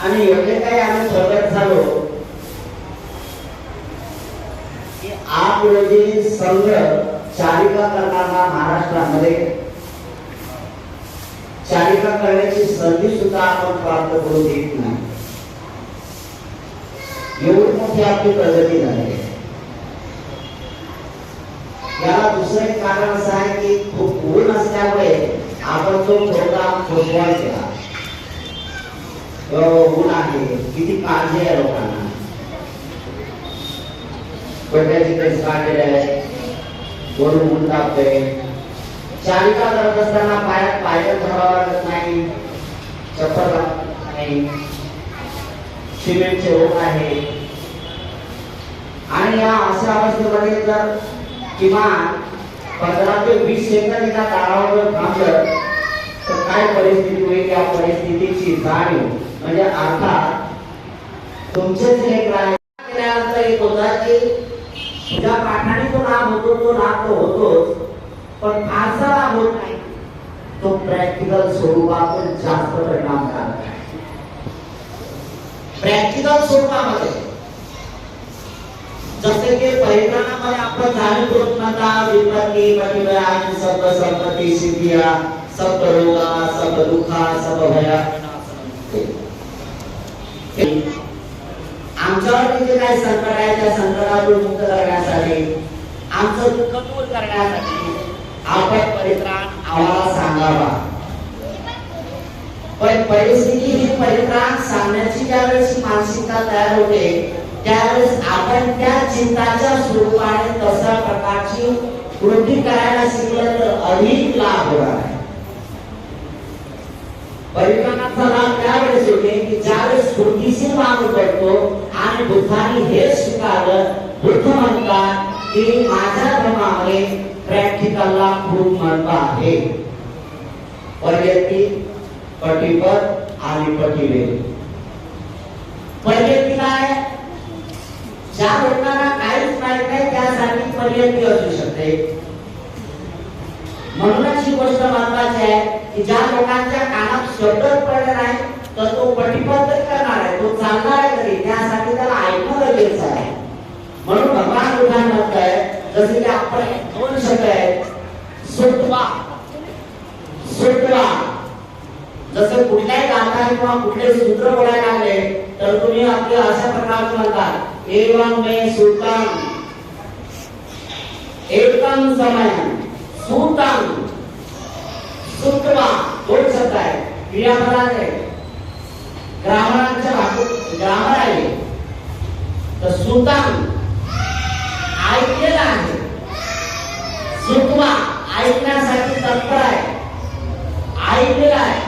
आणि एवढे काही आम्ही प्रगत झालो की 8 रोजी संघ चालिका करणारा महाराष्ट्रामध्ये चालिका करण्याची संधी सुद्धा आपण प्राप्त करून देत नाही, एवढी मोठी आपली प्रगती झाली आहे. याला दुसरं एक कारण असं आहे की खूप ऊन असल्यामुळे आपण तो प्रोग्राम पोस्टपोन केला. ऊन आहे, किती काळजी आहे लोकांना, कोट्याची केस काढलेले आहे, वरून ऊन तापते. चालिका करत असताना पायात पायदल धरावं लागत नाही, चप्पल लागत नाही, सिमेंटचे रोड आहे. आणि या अशा अवस्थेमध्ये जर किमान 15 ते 20 सेकंद एका तारावर थांबलं तर काय परिस्थिती होईल, या परिस्थितीची जाणीव म्हणजे अर्थात तुमचेच हे केल्यानंतर एक होता की तुझ्या पाठाने तो लाभ होतो, तो लाभ तो होतोच, पण फारसा लाभ होत नाही. तो प्रॅक्टिकल स्वरूपातून जास्त परिणामकारक आहे. प्रॅक्टिकल स्वरूपामध्ये जसे की परिणामामध्ये आपण जाणीव म्हणता विपत्ती प्रतिभया सब संपत्ती सिद्धिया सब रोगा सब दुःखा सब भया. आमच्यावर जे काही संकट आहे त्या संकटातून मुक्त करण्यासाठी, आमचं दुःख दूर करण्यासाठी आपण परित्राण आम्हाला सांगावा. पण परिस्थिती ही परित्राण सांगण्याची ज्यावेळेस मानसिकता तयार होते त्यावेळेस आपण त्या चिंताच्या स्वरूपाने तशा प्रकारची कृती करायला शिकलं तर अधिक लाभ होणार आहे. परिणामाचा लाभ त्यावेळेस होते की ज्यावेळेस कृतीशील माणूस घडतो आणि बुद्धाने हे स्वीकारलं. बुद्ध म्हणतात की माझ्या धर्मामध्ये प्रॅक्टिकलला खूप महत्व आहे. पर्यती, पटिपद आणि पटिवेद. पर्यती काय? ज्या लोकांना काहीच माहित नाही त्यासाठी पर्यती असू शकते. म्हणूनच ही गोष्ट महत्वाची आहे की ज्या लोकांच्या कानात शब्दच पडले नाही तर तो पटिपद करणार आहे, तो चालणार आहे तरी त्यासाठी त्याला ऐकणं गरजेचं आहे. म्हणून भगवान बुद्धांनी म्हणताय जसे की आपण 2 शब्द आहेत सुत्वा, सुत्वा. जसे कुठल्याही गाथा किंवा कुठले सूत्र बोलायला लागले तर तुम्ही आपले अशा प्रकारचे म्हणतात एवं मे सूत्रम एकम समयम सूत्रम. सुत्वा 2 शब्द आहे, क्रियापदाचे ग्रामरांच्या भाषेत ग्रामर आहे. तर सूत्रम ऐकलेला आहे, सुत्वा ऐकण्यासाठी तत्पर आहे, ऐकलेला आहे.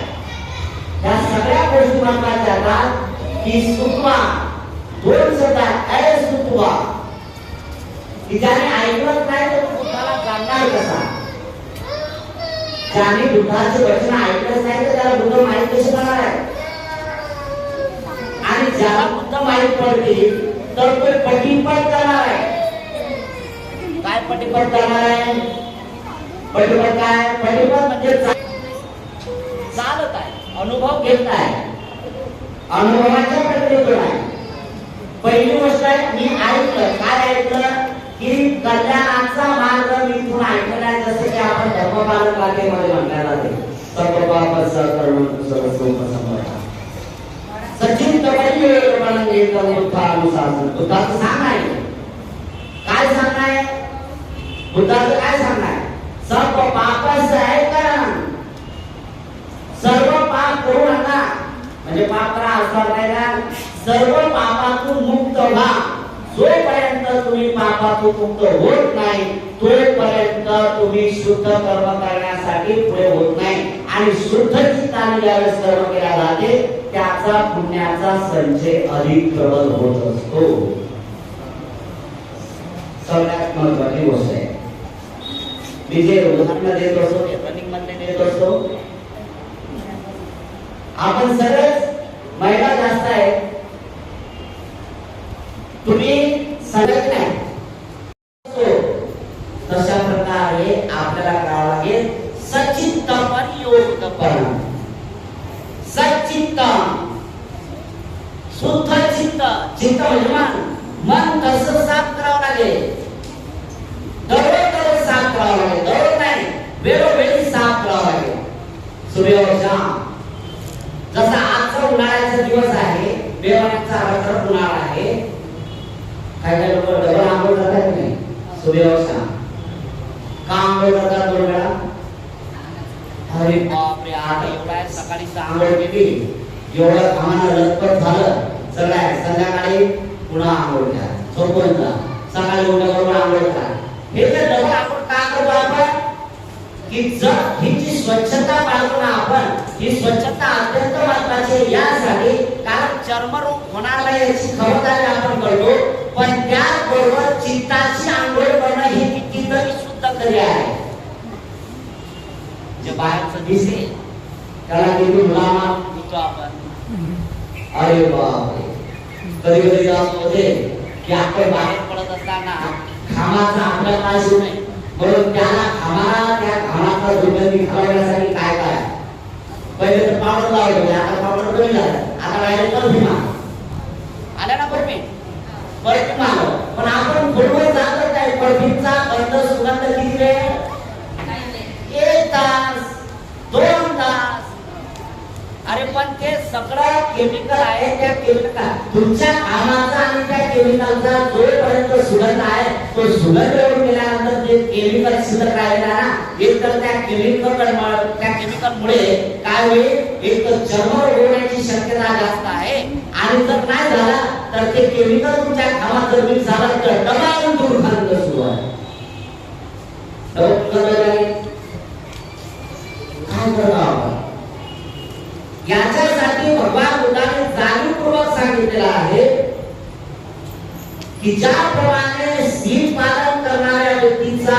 या सगळ्या गोष्टी महत्वाच्या आहेत की सुत्वा 2 शब्द आहे. सुत्वा की ज्याने ऐकलंच नाही तर बुद्धाला जाणणार कसा? ज्याने बुद्धाचे वचन ऐकलंच नाही तर त्याला बुद्ध माहित कसे करणार आहे? आणि ज्याला बुद्ध माहित पडतील तर तो पटिपद करणार आहे. काय पटिपद करणार आहे? पटिपद काय? पटिपद म्हणजे चालत आहे, अनुभव घेत आहे, अनुभवाच्या प्रक्रियेतून आहे. पहिली गोष्ट आहे मी ऐकलं. काय ऐकलं? की कल्याणाचा मार्ग मी इथून ऐकला. जसे की आपण धर्मपालन वाक्यामध्ये म्हटलेलं आहे सर्व पाप सकर्म सर्व संपदा सचिन तवरी वेळेप्रमाणे एकदम बुद्धानुशासन. बुद्धाचं सांगणं आहे. काय सांगणं आहे? बुद्धाचं काय सांगणं आहे? सर्व पापाचं आहे कारण सर्व पाप करू नका. म्हणजे पाप करा असं नाही ना, सर्व पापातून मुक्त व्हा. जोपर्यंत तुम्ही पापातून मुक्त होत नाही तोपर्यंत तुम्ही शुद्ध कर्म करण्यासाठी पुढे होत नाही. आणि शुद्ध चित्ताने ज्यावेळेस कर्म केला जाते त्याचा पुण्याचा संचय अधिक प्रबल होत असतो. सगळ्यात महत्वाची गोष्ट आहे. मी जे उदाहरण देत असतो रनिंग मध्ये देत असतो. आपण सगळेच महिला जास्त आहे, तुम्ही सगळेच नाही. तशा प्रकारे आपल्याला करावं लागेल सचित्त परियोग करणं. सचित्त चित्त म्हणजे मन कसं साफ करावं लागेल, दररोज साफ करावं लागेल, दररोज नाही वेळोवेळी साफ करावं लागेल. सूर्यवंशा जसा आजचा उन्हाळ्याचा दिवस आहे, बेवाण्याचा रखरख उन्हाळा आहे, काही काही लोक डबल आंघोळ करतात नाही. सूर्यवंशा का आंघोळ करतात 2 वेळा? अरे बापरे, आता एवढा सकाळी आंघोळ केली, एवढं खाणं लटपट झालं, सगळ्या संध्याकाळी पुन्हा आंघोळ घ्या, झोपून जा, सकाळी उठल्याबरोबर आंघोळ करा. हे जे डबल आंघोळ का करतो आपण? की जर ही जी स्वच्छता पाळतो ना आपण, ही स्वच्छता अत्यंत महत्त्वाची आहे यासाठी, कारण चर्मरोग होणार नाही याची खबरदारी आपण करतो. पण त्याचबरोबर चित्ताची आंघोळ करणं ही कितीतरी शुद्ध क्रिया आहे. जे बाहेरचं दिसे त्याला किती मुलांना धुतो आपण. अरे बापरे, कधी कधी असं होते की आपण बाहेर पडत असताना घामाचा आपल्या काय सुरू नाही, म्हणून त्याला घामाला त्या घामाचा दुर्गंधी घालवण्यासाठी काय काय पहिले तर पावडर लावले, आता पावडर कमी झालं, आता बाहेर परफ्यूम आला ना, परफ्यूम आलं. पण आपण फुलवर जात काय परफ्यूमचा गंध सुगंध किती वेळ? 1 तास 2 तास. अरे पण ते सगळं केमिकल आहे, त्या केमिकल तुमच्या कामाचा आणि त्या केमिकलचा जोपर्यंत सुगंध आहे, तो सुगंध येऊन गेल्यानंतर ते केमिकल शिल्लक राहिला ना, एक तर त्या केमिकलमुळे काय होईल, एक तर चर्मरोग होण्याची शक्यता जास्त आहे, आणि जर नाही झाला तर ते केमिकल तुमच्या कामात जर मिक्स झालं तर डबाळून दूर खाणं सुरू आहे. काय करावं याच्यासाठी भगवान बुद्धाने जाणीवपूर्वक सांगितलेलं आहे की ज्याप्रमाणे शील पालन करणाऱ्या व्यक्तीचा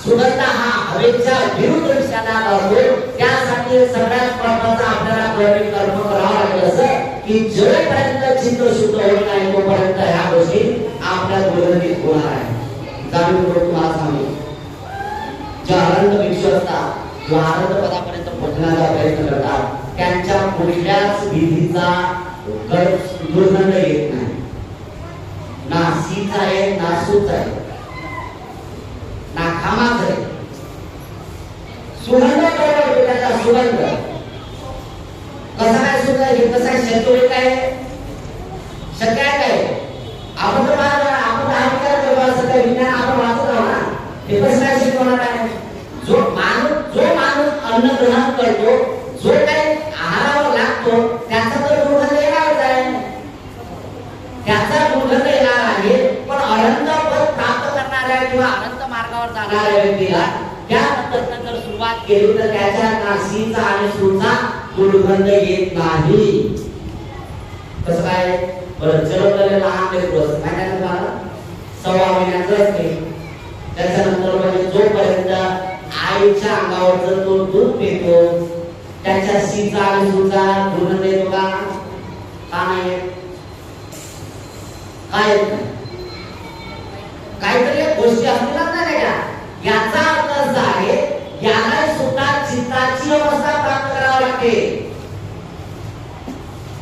सुगंध हा हवेच्या विरुद्ध दिशेला जातो, त्यासाठी सगळ्यात महत्त्वाचा आपल्याला कर्म करावं लागेल असं की जोपर्यंत चित्त शुद्ध होत नाही तोपर्यंत ह्या गोष्टी आपल्या दुर्गंधीत होणार आहे. जाणीवपूर्वक तुम्हाला सांगू, जे आनंद भिक्षू असतात किंवा आनंद पदापर्यंत पोहोचण्याचा प्रयत्न करतात, त्यांच्या कुठल्याच विधीचा दुर्गंध येत नाही, ना सीचा आहे, ना सूचा आहे, ना घामाचा आहे. सुगंध बरोबर त्याचा सुगंध कसा काय सुद्धा हे कसा शक्य काय शक्य आहे काय? आपण तर आपण सगळं विज्ञान आपण वाचत आहोत ना, हे कसं काय शिकवणार आहे? जो माणूस अन्न ग्रहण करतो, जो काही आहारावर लागतो, त्याचा तर दुर्गंध येणारच आहे, त्याचा दुर्गंध येणार आहे. पण अनंत पद प्राप्त करणाऱ्या किंवा अनंत मार्गावर जाणाऱ्या व्यक्तीला त्या पद्धतीने जर सुरुवात केली तर त्याच्या नासीचा आणि सूचा दुर्गंध येत नाही. कसं काय? बरं, जन्मलेलं लहान लेकरू असतं, काय काय झालं, 6 महिन्याचं असते, त्याच्यानंतर म्हणजे जोपर्यंत आईच्या अंगावर जर तो दूध पितो, त्याच्या सीचा आणि सूचा दुर्गंध येतो का? का नाही? काय काहीतरी गोष्टी असतात नाही का? याचा अर्थ असा आहे, याला सुद्धा चित्ताची अवस्था प्राप्त करावी लागते.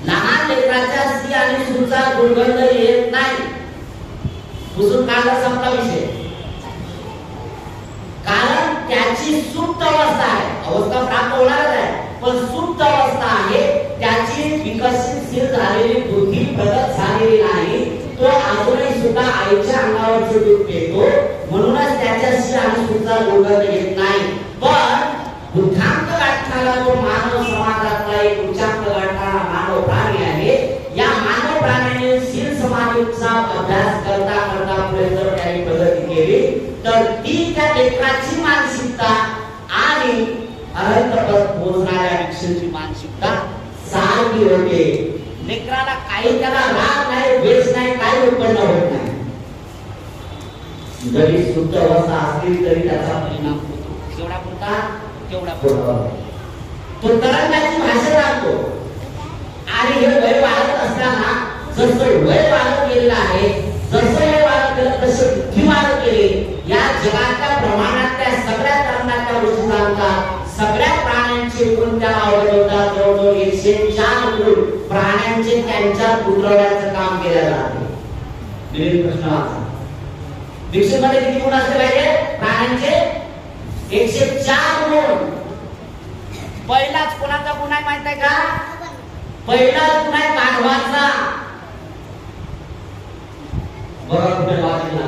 लहान लेकराच्या सी आणि सूचा दुर्गंध येत नाही, पुसून काढला संपला विषय, कारण त्याची सुप्त अवस्था आहे. अवस्था प्राप्त होणारच आहे, पण सुप्त अवस्था आहे, त्याची विकसित झालेली बुद्धी प्रगत झालेली नाही, तो अजूनही सुद्धा आईच्या अंगावरचे दूध पितो, म्हणूनच त्याच्याशी आणि सुद्धा दुर्गंध येत नाही. पण बुद्धांक गाठणारा जो मानव समाजातला एक उच्चांक गाठणारा मानव प्राणी आहे, या मानव प्राण्याने शील समाधीचा अभ्यास करता करता पुढे जर त्याने प्रगती केली तर ती त्या लेकराची मानसिकता आणि अनंतपद पोहोचणाऱ्या भिक्षूची मानसिकता सारखी होते. लेकराला काही त्याला राग नाही, द्वेष नाही, काही उत्पन्न होत नाही. जरी शुद्ध अवस्था असली तरी त्याचा परिणाम होतो. जेवढा पुरता तेवढा पुरता तो तरंगाची भाषा लागतो. आणि हे वय वाढत असताना जसं वय वाढत गेलेलं आहे, जसं वय वाढत गेलं तसं बुद्धी वाढत गेली. या जगाच्या प्रमाणातल्या सगळ्या तरंगाच्या गोष्टी सांगतात, सगळ्या प्राण्यांची एकूण त्याला आवडत होता. जवळजवळ 104 गुण प्राण्यांचे प्राण्यांचे त्यांच्यात उतरवण्याचं काम केलं जाते. विविध प्रश्न वाचा. भिक्षूमध्ये किती गुण असले पाहिजे प्राण्यांचे? 104 गुण. पहिलाच कोणाचा गुण आहे माहित आहे का? पहिलाच गुण आहे गाढवाचा. बरोबर वाचला.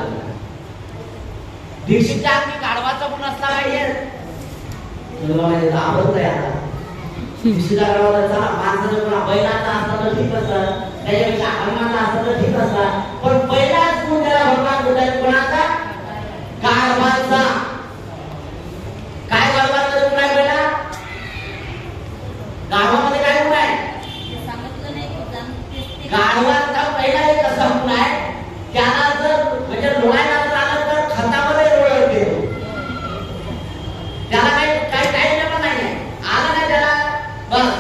दीक्षितच्या अंगी गाढवाचा गुण असला पाहिजे. तुला माहिती आवडत आहे आता. दीक्षितला गाढवाचा माणसाचा गुण बैलाचा असला तर ठीक असतं, त्याच्यापेक्षा हनुमानचा असला तर ठीक असतं, पण पहिलाच गुण त्याला भगवान बोलतात कोणाचा? गाढवाचा. काय गाढवाचा गुण आहे पहिला? गाढवामध्ये काय गुण आहे? गाढवाचा पहिला एक असा गुण आहे, त्याला जर म्हणजे लोळायला जर आलं तर खतामध्ये लोळत येतो. त्याला काही पण नाही आलं नाही त्याला. बस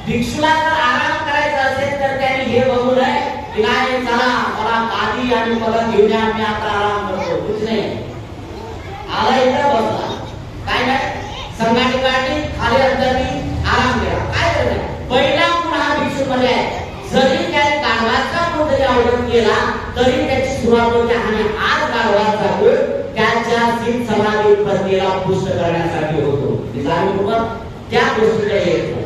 भिक्षूला जर आराम करायचा असेल तर त्याने हे बघू नये की नाही चला मला गादी आणि मला घेऊन या, मी आता आराम करतो. कुछ नाही. आला इथं बसला काय नाही संघाटी काढली खाली अंतरली आराम केला काय करणार. पहिला गुण हा भिक्षू मध्ये आहे. जरी त्या गाढवाचा गुण जरी अवलंब केला तरी त्याची सुरुवात होते आणि आज गाढवाचा गुण त्याच्या सिद्ध समाधी उत्पत्तीला पुष्ट करण्यासाठी होतो. त्या गोष्टीला येतो.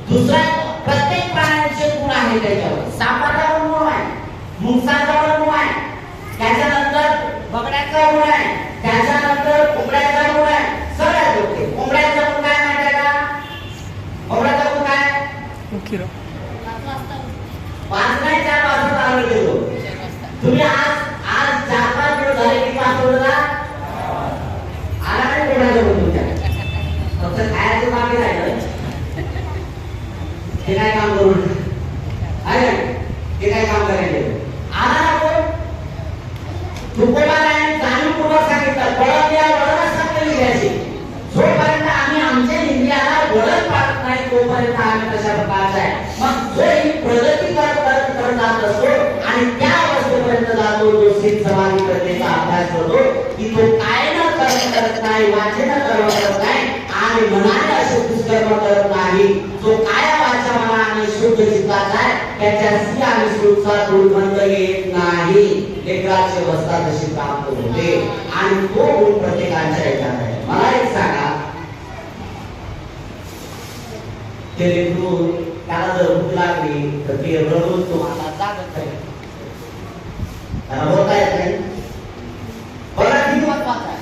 दुसरा प्रत्येक प्राण्याचे गुण आहे त्याच्यावर. सापाचा गुण आहे, मुंगसाचा गुण आहे, त्याच्यानंतर बगड्याचा गुण आहे, त्याच्यानंतर कोंबड्याचा गुण आहे. सगळ्यात होते. कोंबड्याचा गुण काय माहिती आहे का? कोंबड्याचा गुण काय? पाच नाही 4 वाजता आलो गेलो. तुम्ही आज 4-5 दिवस झाले किती वाजता बोलला? आला नाही कोणाच्या बोलतो तुमच्या. फक्त खायचं बाकी राहिलं. ते काय काम करू आहे ते काय काम करायचं. आला ना कोण? तुकोबाला आणि जाणीवपूर्वक सांगितलं वळण या वळणच सांगली घ्यायची. जोपर्यंत आम्ही आमच्या इंद्रियाला वळण पाडत नाही तोपर्यंत आम्ही कशा प्रकारचा आहे. मग जो ही प्रगती करत जात असतो आणि त्या अवस्थेपर्यंत जातो जो सिद्ध समाधी प्रज्ञेचा अभ्यास करतो की तो काय न करत नाही, वाचन करत नाही आणि मनाने असे दुष्कर्म करत नाही. जो काया वाचा मना आणि शुद्ध चित्ताचा आहे त्याच्याशी आणि सुखचा दुर्गंध येत नाही. लेकराची अवस्था तशी प्राप्त होते आणि तो गुण प्रत्येकाच्या याच्यात आहे. मला एक सांगा, ते लेकरू त्याला जर भूक लागली तर ते रडून तुम्हाला जागत आहे. रडवता येत नाही. बरं किती महत्वाचं आहे.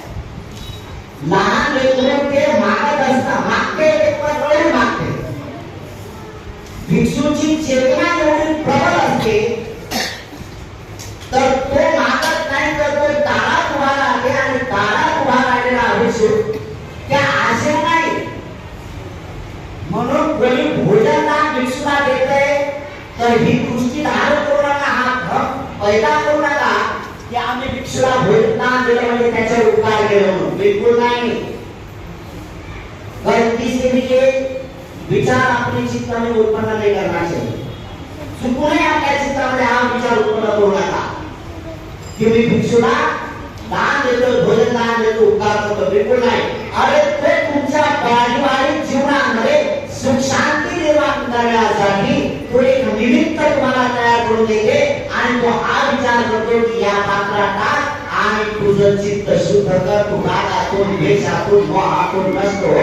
लहान लेकरू ते मागत असता मागते पण रडून मागते. भिक्षूची चेतना एवढी प्रबळ असते तर तो मागत नाही तर तो दारात उभा राहते आणि दारात उभा राहिलेला भिक्षू त्या आशे नाही म्हणून कोणी भोजन भिक्षूला देते तर ही दृष्टी धारण करू नका, हा भ्रम पैदा करू नका की आम्ही भिक्षूला भोजन दिलं म्हणजे त्याचे उपकार केले म्हणून. बिलकुल नाही. गलती से भी ये विचार आपली चित्तामध्ये उत्पन्न नाही करण्याचे. चुकूनही आपल्या चित्तामध्ये हा विचार उत्पन्न करू नका की मी भिक्षूला दान देतो, भोजन दान देतो, उपकार करतो. बिलकुल नाही. अरे ते तुमच्या पारिवारिक जीवनामध्ये सुख शांती निर्माण करण्यासाठी तो एक निमित्त तुम्हाला तयार करून देते आणि तो हा विचार करतो की या पात्रात आणि तुझं चित्त शुद्ध कर. तू रागातून, द्वेषातून, मोहातून नसतो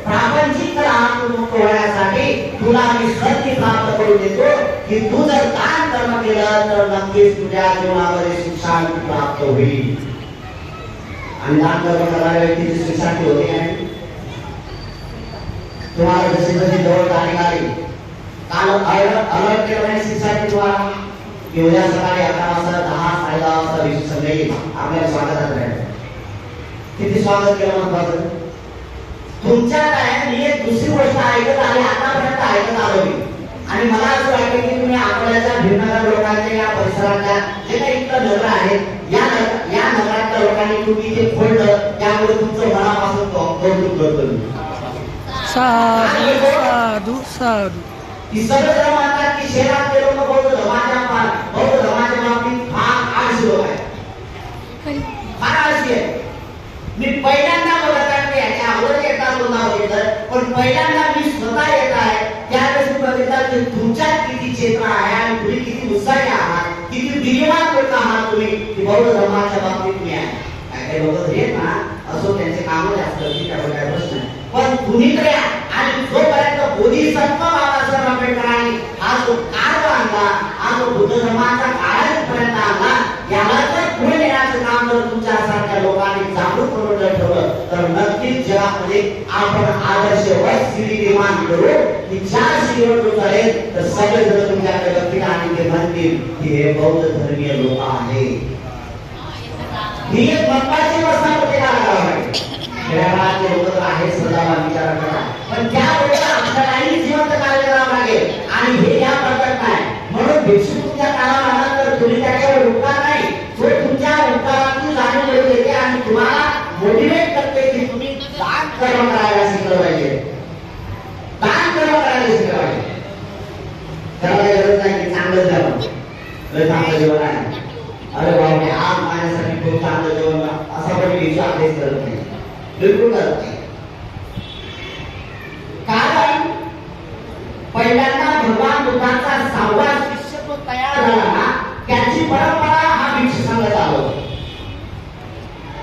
प्रापंचिक राहातून मुक्त होण्यासाठी तुला मी सत्य प्राप्त करून देतो की तू जर दान कर्म केलं तर नक्कीच तुझ्या जीवनामध्ये सुख शांती प्राप्त होईल. आणि दान कर्म करणाऱ्या व्यक्तीची सुख शांती होते नाही. तुम्हाला जसे जसे जवळ तारीख आली काल अलर्ट केलं नाही शिक्षासाठी तुम्हाला की उद्या सकाळी 11 वाजता 10 साडे 10 वाजता विषय सगळे आपल्याला स्वागतात राहील. किती स्वागत केलं महत्वाचं. तुमच्या काय मी एक दुसरी गोष्ट ऐकत आली आतापर्यंत ऐकत आलो मी आणि मला असं वाटतं की तुम्ही आपल्याच्या भीमनगर लोकांच्या या परिसराच्या जे काही इथलं नगर आहेत या नगरातल्या लोकांनी तुम्ही ते खोडलं त्यामुळे तुमचं मनापासून कौतुक करतो. साधू साधू साधू. ही सगळे जण म्हणतात की शहरातले लोक बौद्ध धर्माच्या बाबतीत फार आळशी लोक आहेत, फार आळशी आहे. मी पहिल्यांदा बघत आहे याच्या अगोदर एकदा दोनदा बघितलं पण पहिल्यांदा मी स्वतः येत आहे त्यावेळेस बघितलं की तुमच्यात किती चेतना आहे आणि तुम्ही किती उत्साही आहात, किती दिलवान लोक आहात तुम्ही, की बौद्ध धर्माच्या बाबतीत तुम्ही आहे. काही लोक तरी आहेत ना, असो त्यांचे काम जास्त असतील, त्यावर काय प्रश्न नाही, पण तुम्ही तरी आणि जोपर्यंत बोधिसत्व बाबासाहेब आंबेडकरांनी हा जो काळ आणला, हा जो बुद्ध धर्माचा काळापर्यंत आणला, याला जर पुढे नेण्याचं काम जर तुमच्यासारख्या लोकांनी जागरूक करून जर ठेवलं तर नक्कीच जगामध्ये आपण आदर्शवत स्थिती निर्माण करू, की ज्या स्थितीवर तो चालेल तर सगळे जण तुमच्याकडे बघतील आणि ते म्हणतील की हे बौद्ध धर्मीय लोक आहेत. ही एक महत्वाची गोष्ट प्रत्येकाला करावी लागेल. खेड्यापाड्यातले लोक तर आहेत, सदाला विचार करा, पण त्या लोकांना आपल्यालाही जिवंत कार्य करावं लागेल आणि हे या प्रकट नाही. म्हणून भिक्षू तुमच्या कामाला आला तर तुम्ही त्याच्यावर उपकार नाही, तो तुमच्या उपकाराची जाणीव करून देते आणि तुम्हाला मोटिवेट करते की तुम्ही दान कर्म करायला शिकलं पाहिजे, दान कर्म करायला शिकलं पाहिजे. त्याला काही गरज नाही की चांगलं जेवण, चांगलं जेवण आहे, अरे बाबा आज माझ्यासाठी खूप चांगलं जेवण, असा पण भिक्षू अभ्यास करत नाही, बिलकुल करत नाही. कारण पहिल्यांदा भगवान बुद्धांचा 6वा शिष्य तो तयार झाला ना, त्याची परंपरा हा भिक्षू संघात आलो.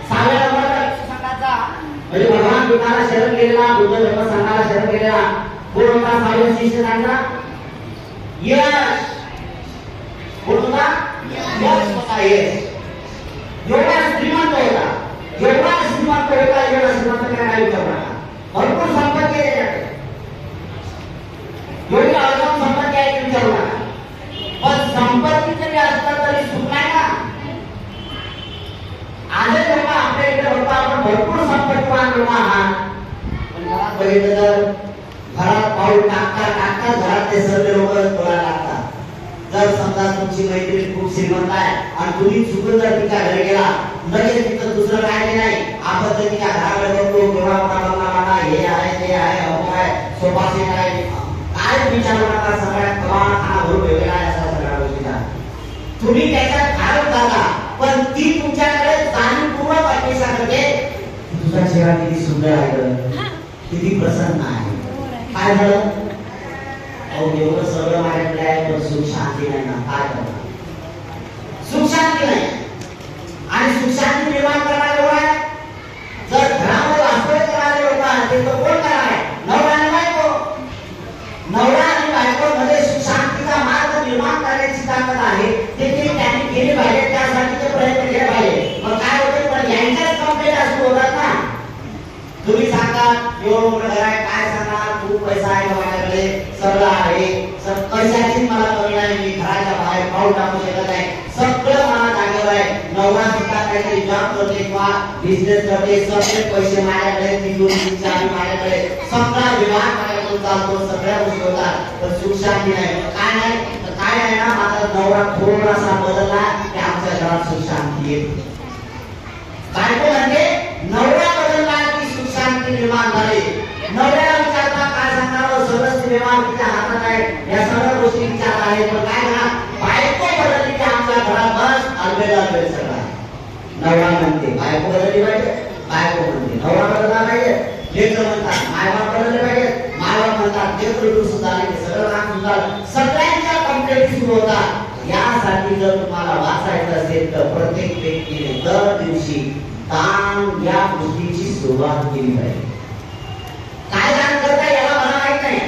6व्या नंबरचा भिक्षू संघाचा म्हणजे भगवान बुद्धाला शरण गेलेला, बुद्ध धर्म संघाला शरण गेलेला कोण होता? 6व्या शिष्य त्यांचा यश. कोण होता? यश होता. यश एवढा श्रीमंत होता, एवढा श्रीमंत होता, एवढा श्रीमंत काय विचारू नका. भरपूर संपत्ती आहे त्याच्याकडे, एवढी अवजाव संपत्ती आहे विचारू नका. पण संपत्ती जरी असतात तरी सुख नाही ना. आज जेव्हा आपल्या इकडे होता आपण भरपूर संपत्तीवान लोक आहात, पण घरात बघितलं तर घरात पाऊल टाकता टाकता घरात ते सर्व लोक बोलायला लागतात. जर समजा तुमची मैत्रीण खूप श्रीमंत आहे आणि तुम्ही चुकून जर तिच्या घरी गेला, लगेच तिथं दुसरं काय नाही, आपण जर तिच्या घराकडे बघतो केवढा मोठा हे आहे ते आहे, अमुक आहे, सोफा सेट आहे, काय विचारू नका. सगळ्यात कमाल खाना भरून ठेवलेला आहे असा सगळ्या गोष्टीचा. तुम्ही त्याच्यात घालत जाता, पण ती तुमच्याकडे जाणीवपूर्वक अपेक्षा करते तुझा चेहरा किती सुंदर आहे, किती प्रसन्न आहे. काय झालं? अहो एवढं सगळं माझ्याकडे आहे पण सुख शांती नाही ना, काय करणार? सुख शांती नाही आणि सुख शांती निर्माण करणारे लोक आहे. जर घरामध्ये वास्तव्य करणारे लोक आहेत ते तर कोण करणार आहे? नवरा आणि बायको. नवरा आणि बायको मध्ये सुख शांतीचा मार्ग निर्माण करण्याची ताकद आहे, ते त्यांनी केले पाहिजे, त्यासाठी ते प्रयत्न केले पाहिजे. मग काय होते? पण यांच्याच कंप्लेंट असू होतात ना. तुम्ही सांगा एवढं मोठं घर आहे, काय सांगणार, खूप पैसा आहे माझ्याकडे, सगळं आहे, पैशाचीच मला कमी नाही, मी घराच्या बाहेर पाऊल टाकू शकत नाही, सगळं मला जागेवर आहे. नवरा सुद्धा काहीतरी जॉब करते किंवा बिझनेस करते, सगळे पैसे माझ्याकडे, तिजोरी चावी माझ्याकडे, सगळा व्यवहार माझ्याकडून चालतो, सगळ्या गोष्टी होतात, पण सुख शांती नाही. काय नाही तर काय आहे ना, माझा नवरा थोडासा बदलला की आमच्या घरात सुख शांती येते. बायको म्हणजे नवरा बदलला की सुख शांती निर्माण झाली. नवऱ्याला विचारता काय सांगणार, सगळं व्यवहार तिच्या हातात आहे, या सगळ्या गोष्टी विचार आहेत, पण काय ना बायको बदलली की आमच्या घरात बस अलबेला अलबेल सगळा. नवरा म्हणते बायको बदलली पाहिजे, बायको म्हणते नवरा बदलला पाहिजे, लेकर म्हणतात मायबाप बदलले पाहिजे, मायबाप म्हणतात लेकर सुद्धा सगळं काम सुद्धा, सगळ्यांच्या कंप्लेंट सुरू होतात. यासाठी जर तुम्हाला वाचायचं असेल तर प्रत्येक व्यक्तीने दर दिवशी दान या गोष्टीची सुरुवात केली पाहिजे. काय दान करताय याला मला माहित नाही,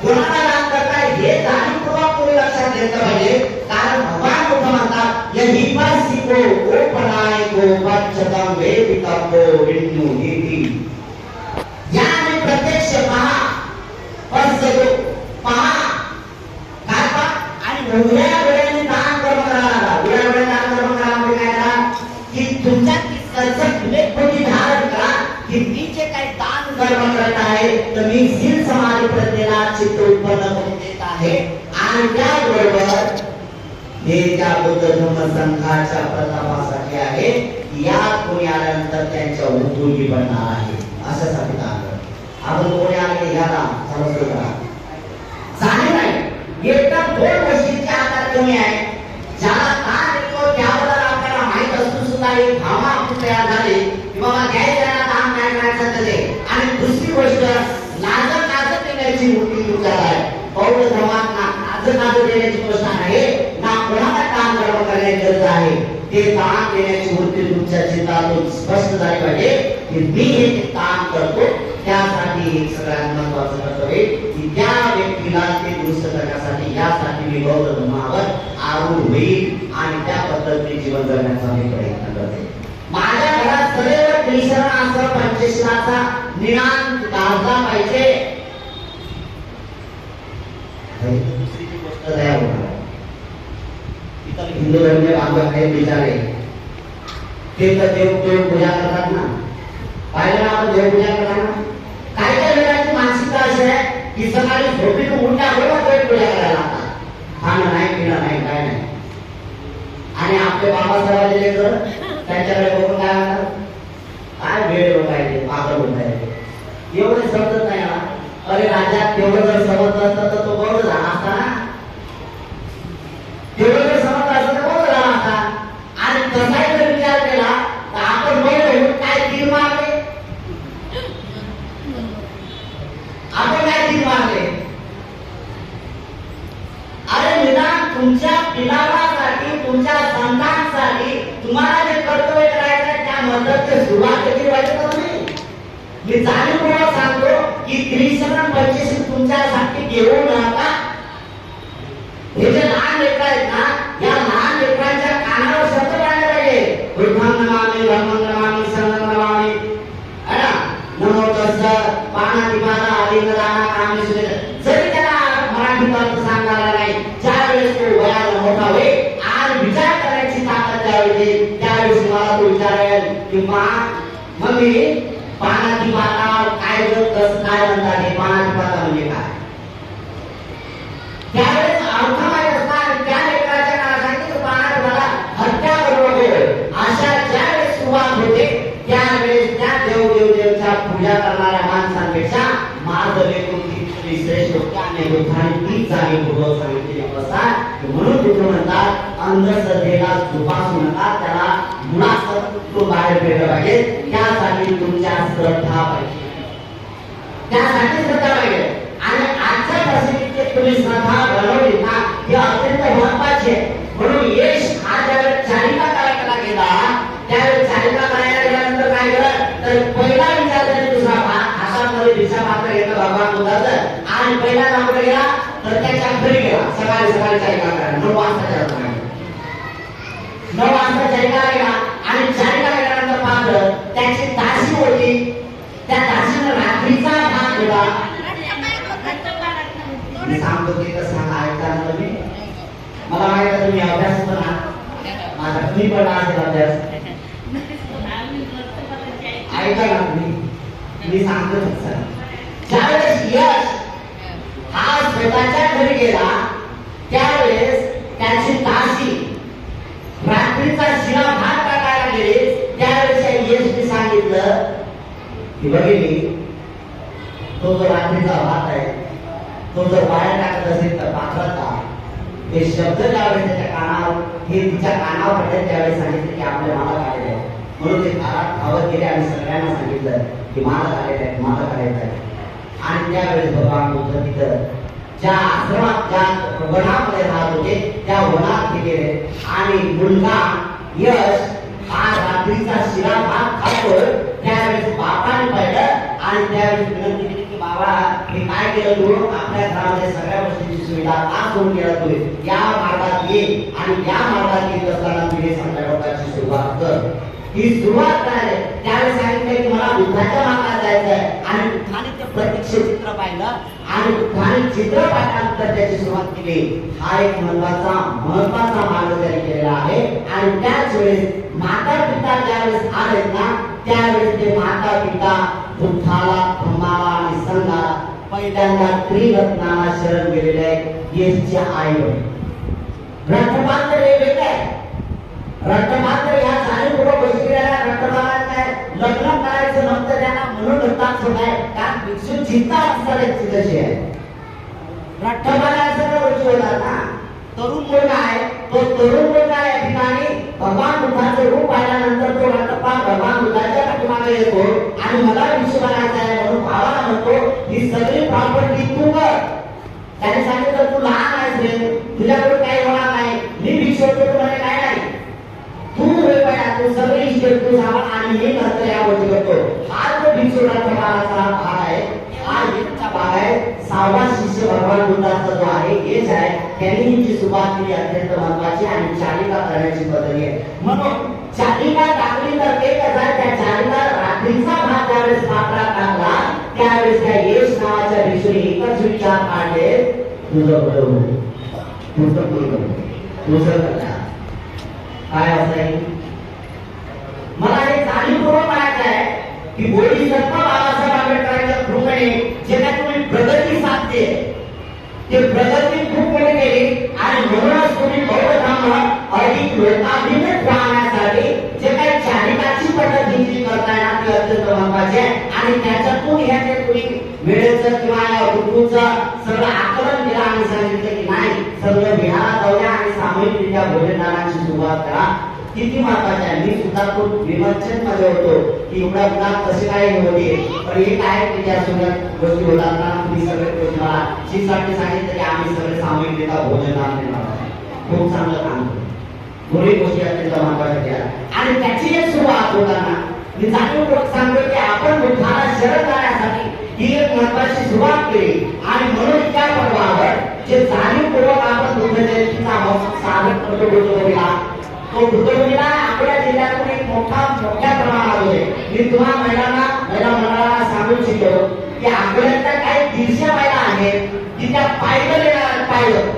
कोणाला दान करताय हे जाणीवपूर्वक तुम्ही लक्षात घेतलं पाहिजे. कारण भगवान बुद्ध म्हणतात यही पासिको ओ पराय को पच्चतम वेदितको विष्णु नीति. याने प्रत्यक्ष पहा, पश्चतो पहा, काय पहा आणि उघड्या डोळ्याने दान कर्म करायला. उघड्या डोळ्याने दान कर्म करायला म्हणजे काय करा की तुमच्यात विवेकबुद्धी धारण करा की मी जे काही दान कर्म करत आहे तर मी शील समाधी प्रज्ञेला चित्त उत्पन्न करून देत आहे आणि त्याबरोबर हे त्या बुद्ध धर्म संघाच्या प्रतापासाठी आहे. यात कोणी आल्यानंतर त्यांच्या उपयोगी बनणार आहे अशासाठी दान करा. आपण कोणी आले याला समजलं करा. जाणीव नाही एकदम दोन गोष्टींची आकार कमी आहे. ज्याला दान देतो त्याबद्दल आपल्याला माहित असून सुद्धा एक भावना आपली तयार झाली की बाबा द्यायला दान काय करायचं ते. आणि दुसरी गोष्ट लाजत लाजत देण्याची वृत्ती तुमच्यात आहे. बौद्ध धर्मात नातं देण्याची गोष्ट आहे ना कोणाला काम कर्म करण्याची गरज आहे. ते काम देण्याची वृत्ती तुमच्या चित्तातून स्पष्ट झाली पाहिजे की मी हे काम करतो. त्यासाठी सगळ्यात महत्वाचं कर्तव्य की त्या व्यक्तीला ते दुरुस्त करण्यासाठी यासाठी मी बौद्ध धर्मावर आरूढ होईल आणि त्या पद्धतीने जीवन जगण्याचा मी प्रयत्न करते. माझ्या घरात सदैव त्रिशरणाचा पंचशीलाचा निनाद गाजला पाहिजे. दुसरी गोष्ट तयार होणार इतर हिंदू धर्मीय बांधव आहेत बिचारे, ते तर देव पूजा करतात ना. पाहिलं ना आपण देवपूजा करताना काही काही लोकांची मानसिकता अशी आहे की सकाळी झोपेतून उठल्याबरोबर देवपूजा करायला लागतात. खाणं नाही पिणं नाही काय नाही. आणि आपले बाबासाहेबांचे लेकर त्यांच्याकडे बघून काय म्हणतात, काय वेळ लोक आहे ते पागल होत आहे. एवढे समजत नाही ना. अरे राज्यात तेवढं जर समजलं असतं तर तो बरोबर झाला असता ना. तेवढं जर समजलं असतं तर बरोबर झाला असता. आणि तसाही जर विचार केला तर आपण बरोबर काय तीर मारले, आपण काय तीर मारले. अरे निदान तुमच्या पिलावासाठी तुमच्या संतानासाठी तुम्हाला जे कर्तव्य करायचं त्या मदतची सुरुवात केली पाहिजे का तुम्ही. मी जाणीवपूर्वक सांगतो की त्रिशरण पंचशील तुमच्यासाठी घेऊ नका. हे जे लहान लेकर आहेत ना, या लहान लेकरांच्या कानावर शब्द पाडले पाहिजे. बुद्धं नमामि धम्मं नमामि संघं नमामि, है ना. नमो तस्स पाणातिपाता आलिंगनाना कामेश्वरी. जरी त्याला मराठी अर्थ सांगायला नाही, ज्यावेळेस तो वयाला मोठा होईल आणि विचार करायची ताकद द्यावी त्यावेळेस मला तो विचारेल की मम्मी पाणातिपाता काय कसं काय म्हणतात, हे पाणातिपाता म्हणजे काय. त्यावेळेस अर्थ माहित असणार त्या लेकराच्या काळासाठी पाणातिपाता हत्या करून अशा ज्यावेळेस सुरुवात होते त्यावेळेस त्या देवदेवतेच्या पूजा करणाऱ्या माणसांपेक्षा माझं लेकरू किती श्रेष्ठ त्याने बुद्धाने ती जाणीवपूर्वक सांगितलेली अवस्था. म्हणून तिथे म्हणतात अंधश्रद्धेला जोपासू नका, त्याला मुळात बाहेर फेकलं पाहिजे. त्यासाठी तुमच्या श्रद्धा पाहिजे, त्यासाठी श्रद्धा पाहिजे. आणि आजच्या परिस्थितीत तुम्ही श्रद्धा घडवली ना हे अत्यंत महत्वाचे आहे. म्हणून यश हा ज्यावेळेस चालिका करायला गेला त्यावेळेस चालिका करायला गेल्यानंतर काय केलं तर पहिला विचार त्याने दुसरा भाग हातामध्ये दिशा पात्र घेतलं भगवान बुद्धाचं आणि पहिला नामकडे गेला तर त्याच्या घरी गेला. सकाळी सकाळी चालिका करायला 9 वाजता 9 वाजता चालिका गेला आणि चालिका गेल्यानंतर पाहिलं त्याची दासी होती. त्या दासीनं रात्रीचा भाग दिला. मी सांगतो की कसं ऐकता तुम्ही, मला माहिती आहे तुम्ही अभ्यास पण माझा तुम्ही पण असेल अभ्यास ऐका ना तुम्ही. मी सांगतो तसं ज्यावेळेस यश हा स्वतःच्या घरी गेला त्यावेळेस त्याची दासी रात्रीचा शिळा भात टाकायला गेली. त्यावेळेस यशने सांगितलं की भगिनी तो जो रात्रीचा भात आहे तो जर बाहेर टाकत असेल तर पात्राचा हे शब्द ज्यावेळेस त्याच्या कानावर हे तिच्या कानावर पडले त्यावेळेस सांगितलं की आपल्या मालक आलेले आहे. म्हणून ते घरात धावत गेले आणि सगळ्यांना सांगितलं की मालक आलेले आहेत, मालक आलेले आहेत. आणि त्यावेळेस भगवान बुद्ध तिथं ज्या आश्रमात ज्या वनामध्ये राहत होते त्या वनात गेले आणि मुलगा यश हा रात्रीचा शिरा भात खातोय. त्यावेळेस बापाने पाहिलं आणि त्यावेळेस विनंती केली की बाबा हे काय केलं तू, आपल्या घरामध्ये सगळ्या गोष्टींची सुविधा का सोडून केला तू, या मार्गात ये आणि या मार्गात येत असताना तुझे चांगल्या लोकांची सुरुवात कर. ही सुरुवात काय त्यावेळेस सांगितलं की मला बुद्धाच्या मार्गात जायचं आहे आणि बुद्धाने ते प्रत्यक्ष चित्र पाहिलं आणि बुद्धाने चित्र पाहिल्यानंतर त्याची सुरुवात केली. हा एक महत्वाचा मार्ग त्यांनी केलेला आहे. आणि त्याच वेळेस माता पिता ज्यावेळेस आले ना त्यावेळेस ते माता पिता बुद्धाला धम्माला आणि संघाला पहिल्यांदा त्रिरत्नाला शरण गेलेले आहेत. येशच्या आई वडील रक्तपात वेगवेगळे आहे. रक्तपात या जाणीवपूर्वक बसलेल्या रक्तपातात काय लग्न करायचं नव्हतं त्यांना म्हणून रक्तात होताय कारण भिक्षू चिंता असणाऱ्याची जशी आहे. रक्तपात सगळं गोष्टी होतात ना. तरुण मुलगा आहे तो तरुण मुलगा या ठिकाणी भगवान बुद्धाचं रूप पाहिल्यानंतर तो रक्तपात भगवान बुद्धाच्या पाठीमागे येतो आणि मला भिक्षू बनायचं आहे म्हणून भावाला म्हणतो ही सगळी प्रॉपर्टी तू कर. त्याने सांगितलं तू लहान आहेस रे तुझ्याकडून काही होणार नाही, मी भिक्षा होतो म्हणे काय नाही, तू वेगळा तू सगळी इष्ट तू सांगा आणि मी नंतर या गोष्टी करतो. हा जो भिक्षुकाचा भागाचा भाग आहे, हा हिचा भाग आहे. 6वा शिष्य भगवान बुद्धाचा जो आहे हेच आहे. त्यांनी ही जी सुरुवात केली अत्यंत महत्वाची आणि चालिका करण्याची पद्धती आहे. म्हणून चालिका टाकली तर ते कसं आहे, त्या चालिका रात्रीचा भाग ज्यावेळेस पात्रात टाकला त्यावेळेस त्या यश नावाच्या भिक्षूने एकच विचार काढले, तुझं बरोबर तुझं बरोबर तुझं करा काय असेल. मला हे जाणीवपूर्वक म्हणायचं आहे की बोधिसत्व बाबासाहेब आंबेडकरांच्या कृपेने जे काही तुम्ही प्रगती साधते ते प्रगती खूप मोठी केली आणि म्हणूनच तुम्ही बौद्ध धर्म अधिक लोकाभिमुख राहण्यासाठी जे काही चालिकाची पद्धती जी करताय ना ती अत्यंत महत्वाची आहे. आणि त्याच्यातून ह्या जे तुम्ही वेळेचं किंवा या ऋतूचं सगळं आकलन केलं आणि सांगितलं की नाही सगळं विहारात जाऊया आणि सामूहिकरित्या भोजनदानाची सुरुवात करा. किती महत्वाचे आहे. मी सुद्धा खूप विमर्शन मध्ये होतो की एवढा उन्हात कसे काय होते, पण हे काय की त्या सुरुवात गोष्टी होतात ना तुम्ही सगळे गोष्टी मला शिसाठी सांगितलं की आम्ही सगळे सामूहिकरित्या भोजनदान देणार आहोत. खूप चांगलं काम दोन्ही गोष्टी अत्यंत महत्वाच्या आणि त्याची एक सुरुवात होताना मी जाणीवपूर्वक सांगतो की आपण बुद्धाला शरण करण्यासाठी ही एक महत्वाची सुरुवात केली आणि म्हणून त्या पर्वावर जे जाणीवपूर्वक आपण बुद्ध जयंतीचा महोत्सव साजरा करतो बुद्धभूमीला, तो बुद्धभूमीला आपल्या जिल्ह्यातून एक मोठ्या प्रमाणात होते. मी तुम्हा महिला मंडळाला सांगू इच्छितो की आपल्याला काही 150 महिला आहेत की त्या पायदल येणार पायदल.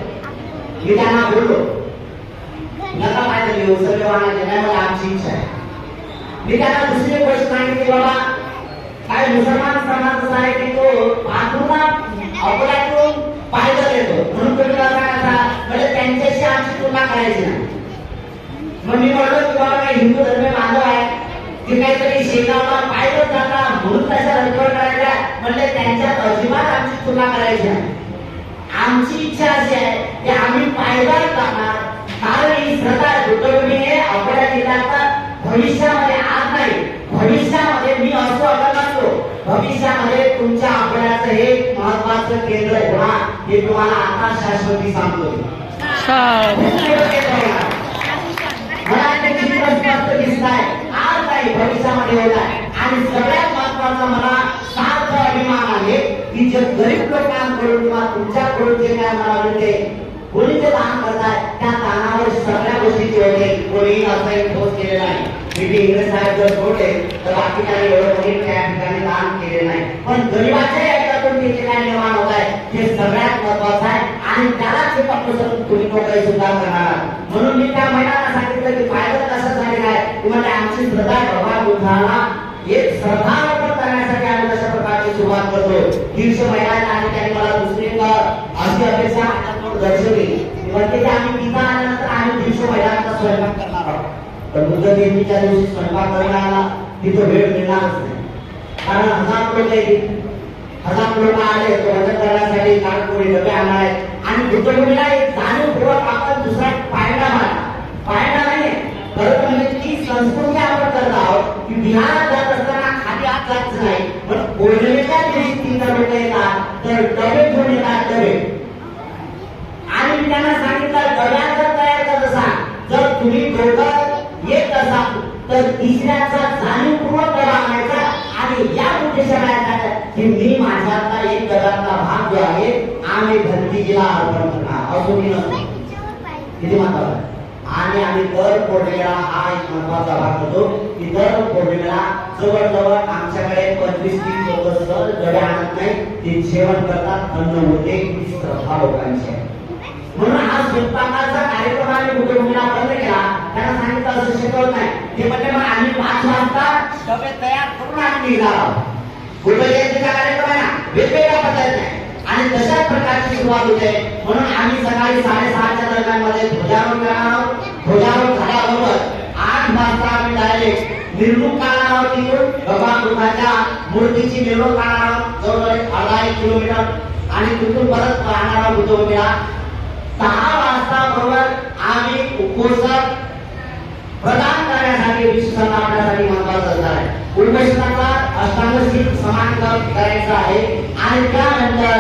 मी त्यांना बोललो नका पायदल येऊ सगळे वाहनाचे नाही, मला आमची इच्छा आहे. मी त्यांना दुसरी गोष्ट सांगितली बाबा काय मुसलमान समाज आहे की तो पाठवून अकोल्यातून पायदल येतो म्हणून तुम्ही म्हणजे त्यांच्याशी आमची तुलना करायची नाही. मग मी म्हणलो की बाबा काही हिंदू धर्म बांधव आहे की काहीतरी शेगावला पायदल जातात म्हणून त्याचा रद्द करायचा म्हणजे त्यांच्यात अजिबात आमची तुलना करायची नाही. आमची इच्छा अशी आहे की आम्ही पायदल जाणार कारण ही श्रद्धा बुद्धभूमी हे अकोला जिल्ह्यात भविष्यामध्ये आज नाही भविष्यामध्ये मी असो अगर नसतो भविष्यामध्ये तुमच्या अकोल्याचं हे महत्वाचं केंद्र होणार हे तुम्हाला आता शाश्वती सांगतो. मला त्याची स्पष्ट दिसत आहे आज नाही भविष्यामध्ये होत आहे. आणि सगळ्यात महत्वाचा मला सार्थ अभिमान आहे की जे गरीब लोकांकडून किंवा तुमच्याकडून जे काय मला मिळते कोणी जे दान करताय त्या दानावर सगळ्या गोष्टीची होते कोणी असं ठोस केलेलं नाही. इंग्रज साहेब जर सोडले तर बाकी काही एवढं कोणी त्या ठिकाणी दान केले नाही. पण गरीबाच्या याच्यातून जे काय निर्माण होत आहे हे सगळ्यात महत्वाचं आहे आणि त्यालाच हे पकडून तुम्ही काही सुद्धा करणार. म्हणून मी त्या महिलांना सांगितलं की फायदा कशासाठी आहे तुम्हाला आमची श्रद्धा भगवान बुद्धाला एक श्रद्धा अर्पण करण्यासाठी आम्ही अशा प्रकारची सुरुवात करतो. 150 महिला आणि त्यांनी मला दुसरी अशी अपेक्षा दर्शवली म्हणजे आम्ही पिता आल्यानंतर आम्ही 150 महिलांचा स्वयंपाक करणार आहोत. पण बुद्ध जयंतीच्या दिवशी स्वयंपाक करण्याला तिथं वेळ मिळणारच नाही कारण हजार लोक आले तो मदत करण्यासाठी काळकोळी डबे आणणार आहेत आणि बुद्धभूमीला एक जाणीवपूर्वक आपण दुसरा पायडा नाही खरं म्हणजे ती संस्कृती आपण करत आहोत की बिहारात जात असताना खाली हात जायचं नाही पण पौर्णिमेच्या दिवशी 3 लोक येतात तर डबे घेऊन येतात डबे. आणि मी त्यांना सांगितलं डब्याचा तयार करत असा जर तुम्ही दोघं येत असाल तर तिसऱ्याचा जाणीवपूर्वक डबा आणायचा आणि या उद्देशाला की मी माझ्यातला एक डब्यातला भाग जो आहे आम्ही भंतीजीला अर्पण करणार असो की नसतो किती महत्वाचं. आणि आम्ही दर पौर्णिमेला हा एक महत्वाचा भाग होतो की दर पौर्णिमेला जवळजवळ आमच्याकडे 25-30 लोक सहज डबे आणत नाही ते जेवण करतात अन्न होते ही श्रद्धा लोकांची आहे. म्हणून हा स्वयंपाकाचा कार्यक्रम आम्ही बुद्धभूमीला बंद केला. त्यांना सांगितलं असं शिकवत नाही ते म्हणजे मग आम्ही 5 वाजता डबे तयार करून आम्ही निघालो आहोत. बुद्ध जयंतीचा कार्यक्रम आहे ना वेगवेगळ्या पद्धतीने आणि तशाच प्रकारची सुरुवात होते. म्हणून आम्ही सकाळी 6:30च्या दरम्यान मध्ये ध्वजारोहण करणार आहोत. ध्वजारोहण झाल्याबरोबर 8 वाजता आम्ही डायरेक्ट मिरवणूक काढणार आहोत. तिथून भगवान बुद्धाच्या मूर्तीची मिरवणूक काढणार आहोत जवळजवळ 1.5 किलोमीटर आणि तिथून परत राहणार आहोत बुद्धभूमीला. 6 वाजता बरोबर आम्ही उपोषण प्रदान करण्यासाठी विश्वसंघ आपल्यासाठी महत्वाचं असणार आहे. उपोषणाचा अष्टांग समांतर करायचा आहे आणि त्यानंतर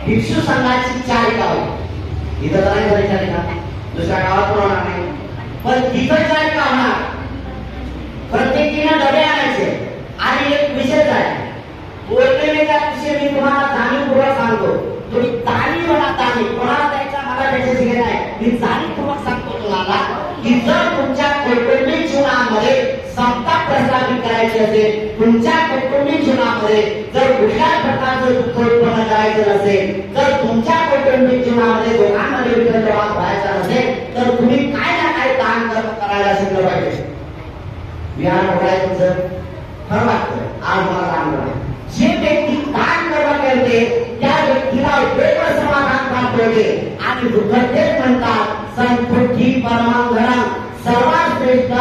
भिक्षू संघाची चालिका होईल. इथं तर नाही परीक्षा का दुसऱ्या गावात पण होणार नाही, पण तिथं काय का होणार प्रत्येकीनं डबे आणायचे आणि एक विषय आहे बोललेले त्या विषय मी तुम्हाला जाणीवपूर्वक सांगतो, तुम्ही ताली म्हणा ताली कोणाला द्यायचा मला त्याच्याशी घेणं आहे, मी जाणीवपूर्वक सांगतो तुम्हाला की जर तुमच्या कौटुंबिक जीवनामध्ये समता प्रस्थापित करायची असेल, तुमच्या कौटुंबिक जीवनामध्ये जर कुठल्याच प्रकारचं दुःख उत्पन्न करायचं नसेल, जर तुमच्या कौटुंबिक जीवनामध्ये दोघांमध्ये विक्रमवाद व्हायचा नसेल, तर तुम्ही काय ना काय दान कर्म करायला शिकलं पाहिजे. विहार होणार तुमचं खरं वाटतं आज मला दान करा. जे व्यक्ती दान कर्म करते त्या व्यक्तीला वेगळं समाधान प्राप्त होते आणि दुःखतेच म्हणतात संतुष्टी परमांगणं सर्वात श्रेष्ठ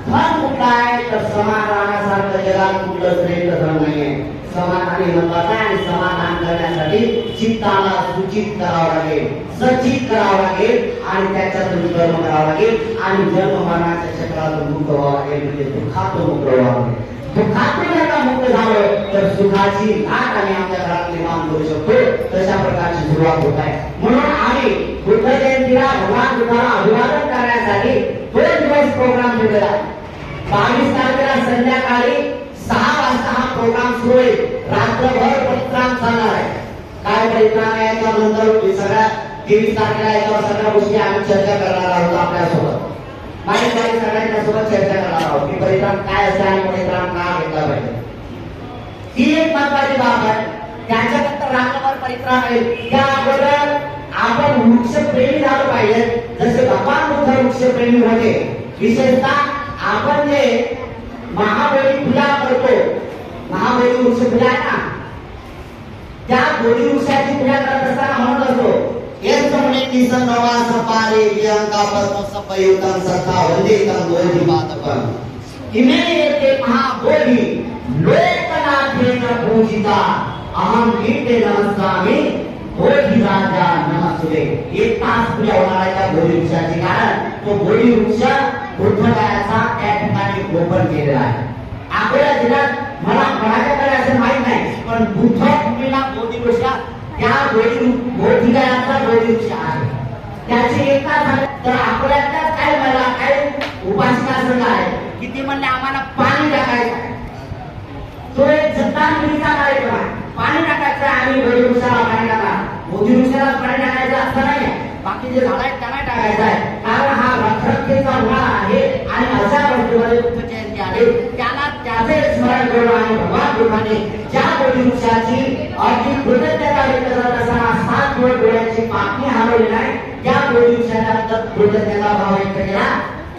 धन कुठला आहे तर समाधानासारखं जगात कुठलं श्रेष्ठ धन नाहीये. समाधानी महत्वाचं आहे आणि समाधान करण्यासाठी चित्ताला सूचित करावं लागेल, सचित करावं लागेल आणि त्याच्यातून कर्म करावं लागेल आणि जन्म मरणाच्या चक्रातून मुक्त व्हावं लागेल, म्हणजे दुःखातून मुक्त व्हावं लागेल. दुःखातून जर का मुक्त झालं तर सुखाची लाट आम्ही आपल्या घरात निर्माण करू शकतो. तशा प्रकारची सुरुवात होत आहे. म्हणून आम्ही बुद्ध जयंतीला भगवान बुद्धाला अभिवादन करण्यासाठी 2 दिवस प्रोग्राम ठेवलेला आहे. 22 तारखेला संध्याकाळी 6 वाजता हा प्रोग्राम सुरू होईल. रात्रभर परिश्रम चालणार आहे. काय परिश्रम आहे याच्यानंतर सगळ्या 23 तारखेला याच्यावर सगळ्या गोष्टी आम्ही चर्चा करणार आहोत आपल्यासोबत. माझी सगळ्यांच्या सोबत चर्चा करणार आहोत की परिश्रम काय असते आणि परिश्रम का घेतला पाहिजे. ही एक महत्वाची बाब आहे. त्याच्यानंतर रात्रभर परिश्रम आहे. त्या अगोदर आपण वृक्षप्रेमी झालं पाहिजे, जसे भगवान बुद्ध वृक्षप्रेमी होते. विशेषतः आपण जे महाबोधी पूजा करतो, महाबोधी वृक्ष पूजा आहे ना, त्या बोधी वृक्षाची पूजा करत असताना म्हणत असतो येसमणे निसनवा सपारे वियंका पद्म सपयुतं सत्ता वंदितं बोधी पादपं इमे येते महाबोधी लोकनाथेन पूजिता अहं कीर्ते नमस्कामि बोधी राजा नमस्ते. 1 तास पूजा होणार आहे त्या बोधी वृक्षाची, कारण तो बोधी वृक्ष बुद्धगयाचा त्या ठिकाणी रोपण केलेला आहे. आपल्या जिल्ह्यात मला कोणाच्याकडे असं माहित नाही, पण बुद्ध भूमीला बोधी वृक्ष त्या बोधिगयाचा बोधी वृक्ष आहे. त्याची 1 तास झाले तर आपल्याला काय मला काय उपासना संघ आहे किती म्हणले आम्हाला पाणी टाकायचं आहे. तो एक जतनगिरीचा कार्यक्रम आहे. पाणी टाकायचं आणि बोधी वृक्षाला पाणी टाका. बोधी वृक्षाला पाणी टाकायचं असं नाही, बाकीचे झाड आहेत त्यांना टाकायचं आहे, कारण हा रखरखेचा उन्हाळा आहे आणि अशा परिस्थितीमध्ये बुद्ध जयंती आहे. त्याला त्याचे स्मरण करून आणि भगवान बुद्धाने ज्या बोधी वृक्षाची अगदी कृतज्ञता व्यक्त करत असताना 7 दिवस डोळ्याची पापणी हलवली नाही, त्या बोधी वृक्षाच्या कृतज्ञता भाव व्यक्त केला.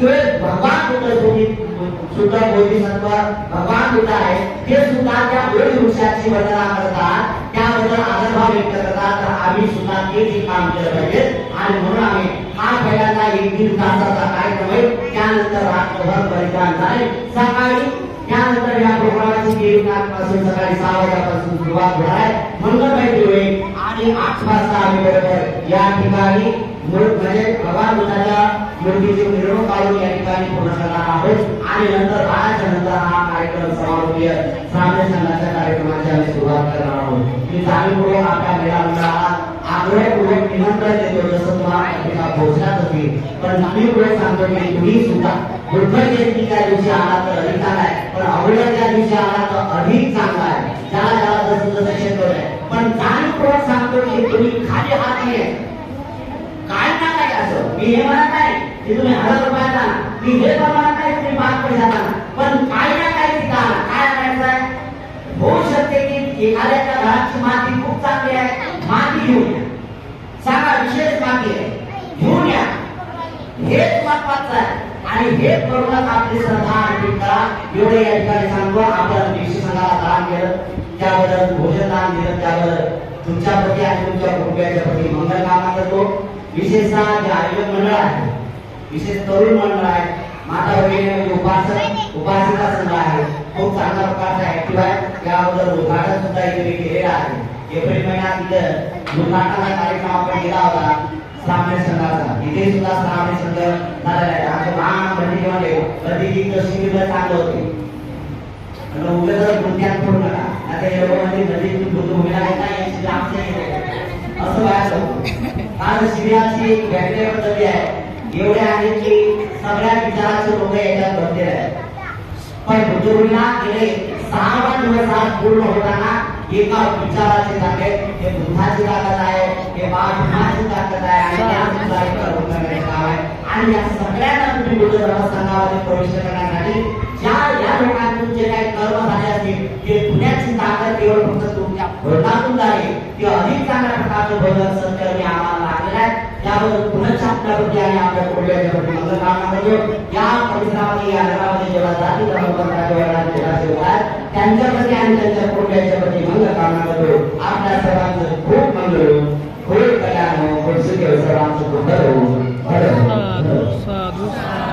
तो भगवान बुद्ध सुद्धा बोधिसत्व भगवान बुद्ध आहे, ते सुद्धा त्या बोधी वृक्षाची वंदना करतात, त्याबद्दल आदरभाव व्यक्त करतात. तर आम्ही सुद्धा तेच काम केलं पाहिजे आणि म्हणून आम्ही हा पहिल्यांदा 1-1.5 तासाचा कार्यक्रम आहे. त्यानंतर रात्रभर परिश्रम झाले. सकाळी त्यानंतर या प्रोग्रामाची 3 तारखेपासून सकाळी 6 वाजल्यापासून सुरुवात होणार आहे. मंगळवारी होईल आणि 8 वाजता आम्ही बरोबर या ठिकाणी म्हणजे भगवान बुद्धाच्या मूर्तीची मिरवणूक काढून या ठिकाणी पूर्ण करणार आहोत आणि नंतर 12च्या नंतर हा कार्यक्रम समारोपीय श्रावणी संघाच्या कार्यक्रमाची आम्ही सुरुवात करणार आहोत. मी जाणीवपूर्वक आपल्या मेळाव्याला आग्रहपूर्वक निमंत्रण देतो, जसं तुम्हाला पत्रिका पोहोचल्याच होती, पण जाणीवपूर्वक सांगतो की तुम्ही सुद्धा बुद्ध जयंतीच्या दिवशी आला तर अधिक चांगला आहे, पण अवघडच्या दिवशी आला तर अधिक चांगला आहे. ज्याला ज्याला जसं जसं क्षेत्र आहे, पण जाणीवपूर्वक सांगतो की तुम्ही खाली हात नाही काय ना काय असं. मी हे म्हणत नाही की तुम्ही 1000 रुपयाचा आणा, मी हे पण म्हणत नाही तुम्ही 5 पैशाचा आणा, पण काय ना काय तिथं आणा. काय आणायचं आहे? होऊ शकते की एखाद्याच्या घराची माती खूप चांगली आहे, माती घेऊन या. सांगा विशेष माती आहे, घेऊन या. हेच महत्वाचं आहे आणि हे करूनच आपली श्रद्धा आणि करा. एवढे या ठिकाणी सांगतो. आपण विशेष संघाला दान केलं, त्याबद्दल भोजन दान दिलं, त्याबद्दल तुमच्या प्रती आणि तुमच्या कुटुंबाच्या प्रती मंगल कामना करतो. विशेषतः जे आयोजक मंडळ आहे, विशेष तरुण मंडळ आहे, माता भगिनी उपासिका संघ आहे, खूप चांगल्या प्रकारचा ऍक्टिव्ह आहे. त्याबद्दल उद्घाटन सुद्धा इथे केलेलं आहे. एप्रिल महिन्यात इथं उद्घाटनाचा कार्यक्रम आपण केला होता श्रावणी संघाचा. इथे सुद्धा श्रावणी संघ झालेला आहे. आमचे महान पंडितमध्ये प्रतिनिधित्व शिबिर चांगलं होते. उद्या जर कृत्यात पूर्ण नका आता एवढं म्हणजे नदीतून बुद्ध भूमीला येता याची आमच्या असं व्हायचं. कारण शिबिराची बॅक्टेरिया पद्धती आहे एवढे आहे की सगळ्या विचाराचे लोक याच्यात बसलेले आहेत. पण बुजुर्गीला गेले 6 दिवस आज पूर्ण होताना एका विचाराचे ताकद, हे बुद्धाची ताकद आहे, हे महात्माची ताकद आहे आणि त्याच विचारांचा रोग करण्याचे काम आहे. आणि या सगळ्यांना तुम्ही बुद्ध धर्मसंघामध्ये प्रवेश करण्यासाठी या लोकांतून जे काही कर्म झाले असतील ते पुण्याची ताकद केवळ फक्त तुमच्या भोजनातून झाली की अधिक चांगल्या प्रकारचं भोजन संचलन आम्हाला लागलेलं आहे. त्याबद्दल पुनश्च आपल्याप्रती आणि आपल्या कुटुंबियांच्या प्रती मंगल कामना करतो. या परिसरामध्ये या नगरामध्ये जेव्हा जाती धर्म त्यांच्याप्रती आणि त्यांच्या कुटुंबियांच्या प्रती मंगल कामना करतो. आपल्या सर्वांचं खूप मंगळ हो, खूप कल्याण हो, खूप सुखी हो, सर्वांचं खूप बरं हो. साधू साधू